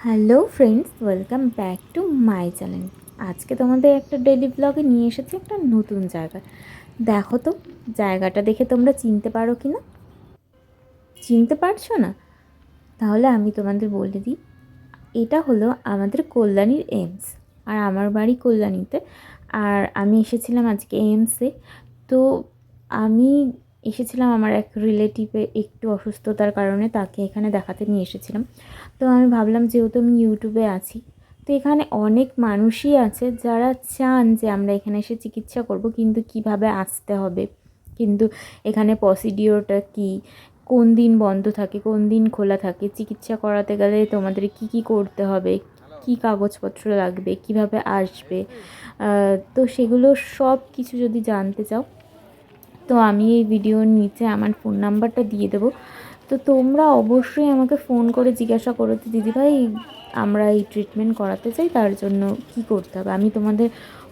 Hello friends, welcome back to my channel. আজকে তোমাদের একটা ডেইলি ব্লগে নিয়ে এসেছি একটা নতুন জায়গা। দেখো তো জায়গাটা দেখে তোমরা চিনতে পারো কি না? চিনতে পারছো না? তাহলে আমি তোমাদের বলে দিই, এটা হলো আমাদের কল্যাণীর এইমস। আর আমার বাড়ি কল্যাণীতে। আর আমি এসেছিলাম আজকে এইমসে। তো আমি এসেছিলাম আমার এক রিলেটিভে একটু অসুস্থতার কারণে, তাকে এখানে দেখাতে নিয়ে এসেছিলাম। তো আমি ভাবলাম যেহেতু আমি ইউটিউবে আছি, তো এখানে অনেক মানুষই আছে যারা চান যে আমরা এখানে এসে চিকিৎসা করব, কিন্তু কিভাবে আসতে হবে, কিন্তু এখানে প্রসিডিওরটা কী, কোন দিন বন্ধ থাকে, কোন দিন খোলা থাকে, চিকিৎসা করাতে গেলে তোমাদের কি কি করতে হবে, কি কাগজপত্র লাগবে, কিভাবে আসবে, তো সেগুলো সব কিছু যদি জানতে চাও, তো আমি এই ভিডিওর নিচে আমার ফোন নাম্বারটা দিয়ে দেবো। তো তোমরা অবশ্যই আমাকে ফোন করে জিজ্ঞাসা করো যে দিদিভাই আমরা এই ট্রিটমেন্ট করাতে চাই, তার জন্য কি করতে হবে। আমি তোমাদের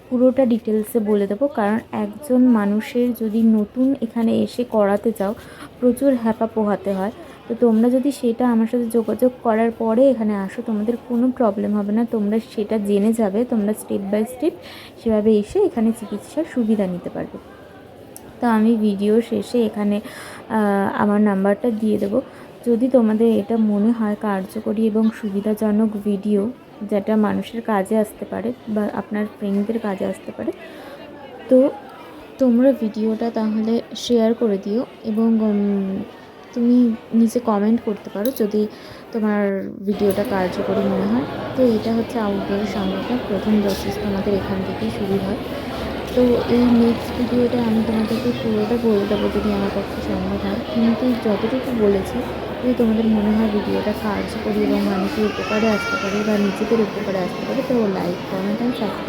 পুরোটা ডিটেলসে বলে দেবো, কারণ একজন মানুষের যদি নতুন এখানে এসে করাতে চাও প্রচুর হ্যাপা পোহাতে হয়। তো তোমরা যদি সেটা আমার সাথে যোগাযোগ করার পরে এখানে আসো, তোমাদের কোনো প্রবলেম হবে না, তোমরা সেটা জেনে যাবে, তোমরা স্টেপ বাই স্টেপ সেভাবে এসে এখানে চিকিৎসার সুবিধা নিতে পারবে। তো আমি ভিডিও শেষে এখানে আমার নাম্বারটা দিয়ে দেবো। যদি তোমাদের এটা মনে হয় কার্যকরী এবং সুবিধাজনক ভিডিও, যেটা মানুষের কাজে আসতে পারে বা আপনার ফ্রেন্ডদের কাজে আসতে পারে, তো তোমরা ভিডিওটা তাহলে শেয়ার করে দিও। এবং তুমি নিচে কমেন্ট করতে পারো যদি তোমার ভিডিওটা কার্যকরী মনে হয়। তো এটা হচ্ছে আউটডোর সামনেটা, প্রথম ডোসেস তোমাদের এখান থেকেই শুরু হয়। তো এই নেক্সট ভিডিওটা আমি তোমাদেরকে পুরোটা বলে দেবো যদি আমার পক্ষে সম্ভব হয়, কিন্তু যতটুকু বলেছি যদি তোমাদের মনে হয় ভিডিওটা কার্যকরী এবং মানুষের উপকারে আসতে পারে বা নিজেদের উপকারে আসতে পারে, তো লাইক, কমেন্ট অ্যান্ড সাবস্ক্রাইব